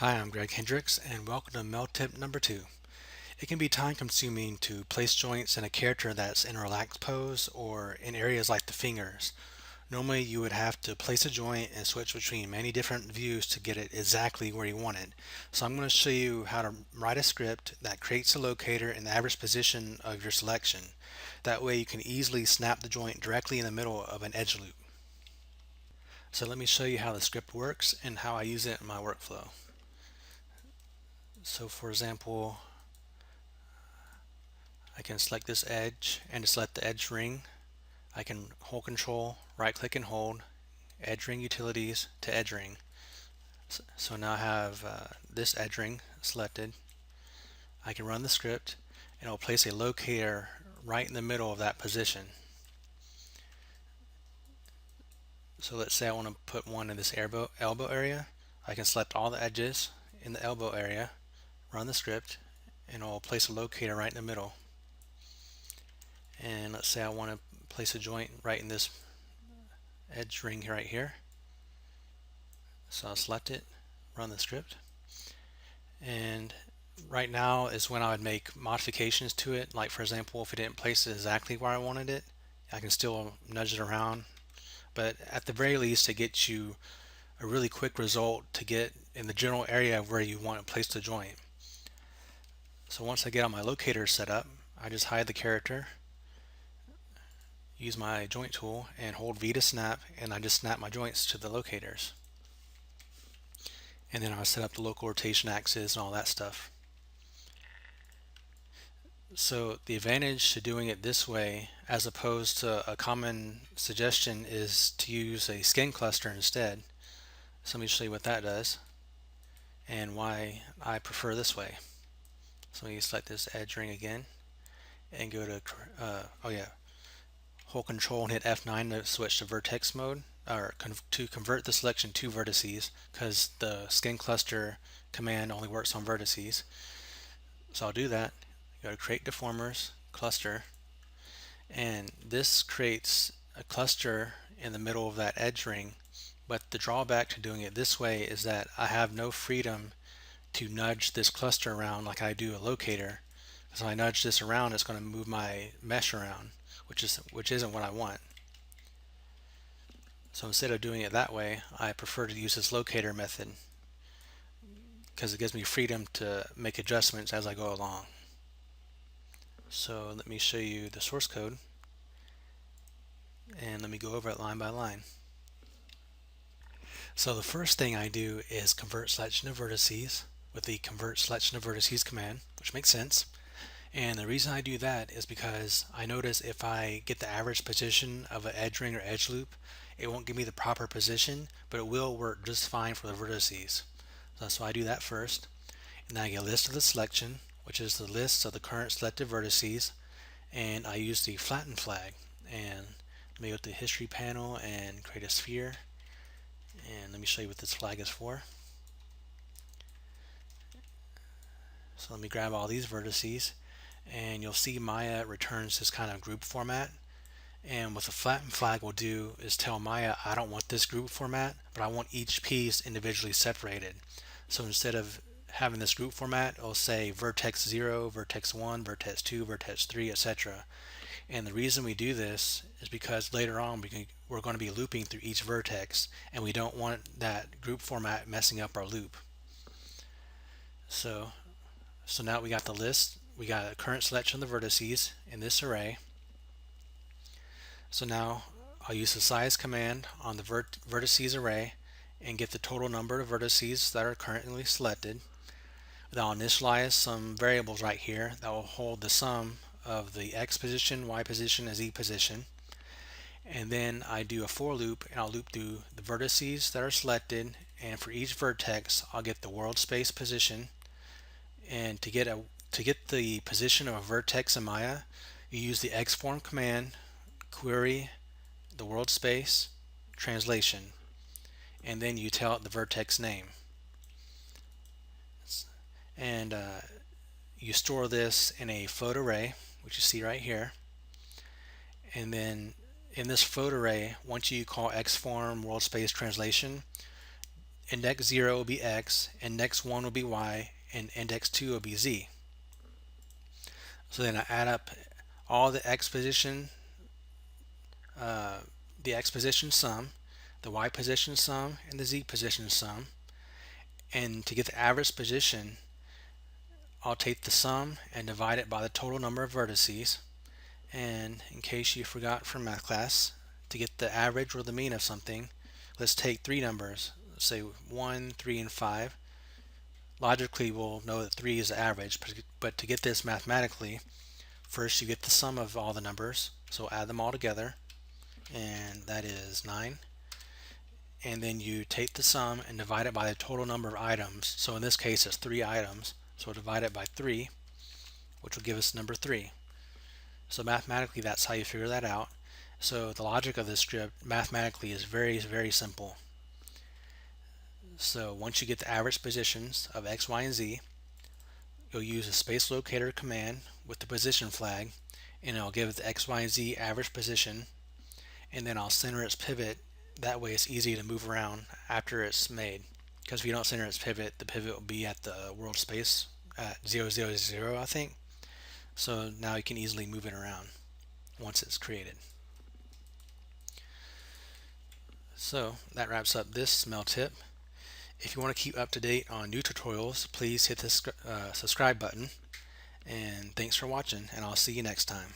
Hi, I'm Greg Hendricks, and welcome to MEL tip number 2. It can be time consuming to place joints in a character that's in a relaxed pose or in areas like the fingers. Normally, you would have to place a joint and switch between many different views to get it exactly where you want it. So I'm going to show you how to write a script that creates a locator in the average position of your selection. That way you can easily snap the joint directly in the middle of an edge loop. So let me show you how the script works and how I use it in my workflow. So for example, I can select this edge and to select the edge ring, I can hold control, right click and hold, edge ring utilities to edge ring. So now I have this edge ring selected. I can run the script and it will place a locator right in the middle of that position. So let's say I want to put one in this elbow area. I can select all the edges in the elbow area, run the script, and it will place a locator right in the middle. And let's say I want to place a joint right in this edge ring right here. So I'll select it, run the script, and right now is when I would make modifications to it. Like for example, if it didn't place it exactly where I wanted it, I can still nudge it around. But at the very least, it gets you a really quick result to get in the general area where you want to place the joint. So once I get all my locators set up, I just hide the character, use my joint tool, and hold V to snap, and I just snap my joints to the locators. And then I'll set up the local rotation axis and all that stuff. So the advantage to doing it this way as opposed to a common suggestion is to use a skin cluster instead. So let me show you what that does and why I prefer this way. So let me select this edge ring again and go to hold control and hit F9 to switch to vertex mode, or to convert the selection to vertices, because the skin cluster command only works on vertices. So I'll do that. Go to create deformers, cluster, and this creates a cluster in the middle of that edge ring. But the drawback to doing it this way is that I have no freedom to nudge this cluster around like I do a locator. So if I nudge this around, it's going to move my mesh around, which isn't what I want. So instead of doing it that way, I prefer to use this locator method because it gives me freedom to make adjustments as I go along. So let me show you the source code and let me go over it line by line. So the first thing I do is convert selection of vertices with the convert selection of vertices command, which makes sense. And the reason I do that is because I notice if I get the average position of an edge ring or edge loop, it won't give me the proper position, but it will work just fine for the vertices. So I do that first. And then I get a list of the selection, which is the list of the current selected vertices, and I use the flatten flag. And let me go to the history panel and create a sphere. And let me show you what this flag is for. So let me grab all these vertices, and you'll see Maya returns this kind of group format. And what the flatten flag will do is tell Maya, I don't want this group format, but I want each piece individually separated. So instead of having this group format, it'll say vertex 0, vertex 1, vertex 2, vertex 3, etc. And the reason we do this is because later on we're going to be looping through each vertex, and we don't want that group format messing up our loop. So now we got the list, we got a current selection of the vertices in this array. So now I'll use the size command on the vertices array and get the total number of vertices that are currently selected. Then I'll initialize some variables right here that will hold the sum of the x position, y position, and z position. And then I do a for loop, and I'll loop through the vertices that are selected, and for each vertex I'll get the world space position. And to get the position of a vertex in Maya, you use the xform command, query the world space, translation, and then you tell it the vertex name. And you store this in a float array, which you see right here. And then in this float array, once you call xform world space translation, index 0 will be x, index 1 will be y, and index 2 will be z. So then I add up all the x position sum, the y position sum, and the z position sum. And to get the average position, I'll take the sum and divide it by the total number of vertices. And in case you forgot from math class, to get the average or the mean of something, let's take three numbers, let's say 1, 3, and 5. Logically, we'll know that 3 is the average, but to get this mathematically, first you get the sum of all the numbers, so add them all together, and that is 9. And then you take the sum and divide it by the total number of items. So in this case, it's 3 items, so divide it by 3, which will give us number 3. So mathematically, that's how you figure that out. So the logic of this script mathematically is very, very simple. So once you get the average positions of x, y, and z, you'll use a space locator command with the position flag, and it'll give the x, y, and z average position, and then I'll center its pivot. That way it's easy to move around after it's made, because if you don't center its pivot, the pivot will be at the world space at 0, 0, 0, I think. So now you can easily move it around once it's created. So that wraps up this MEL tip. If you want to keep up to date on new tutorials, please hit the subscribe button. And thanks for watching, and I'll see you next time.